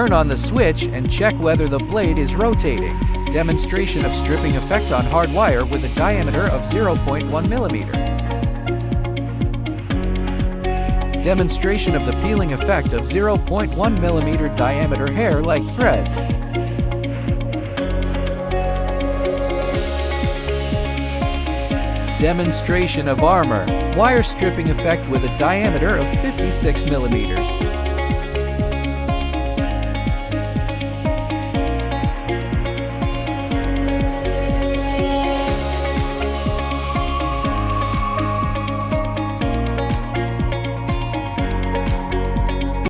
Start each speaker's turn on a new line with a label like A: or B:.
A: Turn on the switch and check whether the blade is rotating. Demonstration of stripping effect on hard wire with a diameter of 0.1 millimeter. Demonstration of the peeling effect of 0.1 millimeter diameter hair-like threads. Demonstration of armor wire stripping effect with a diameter of 56 millimeters.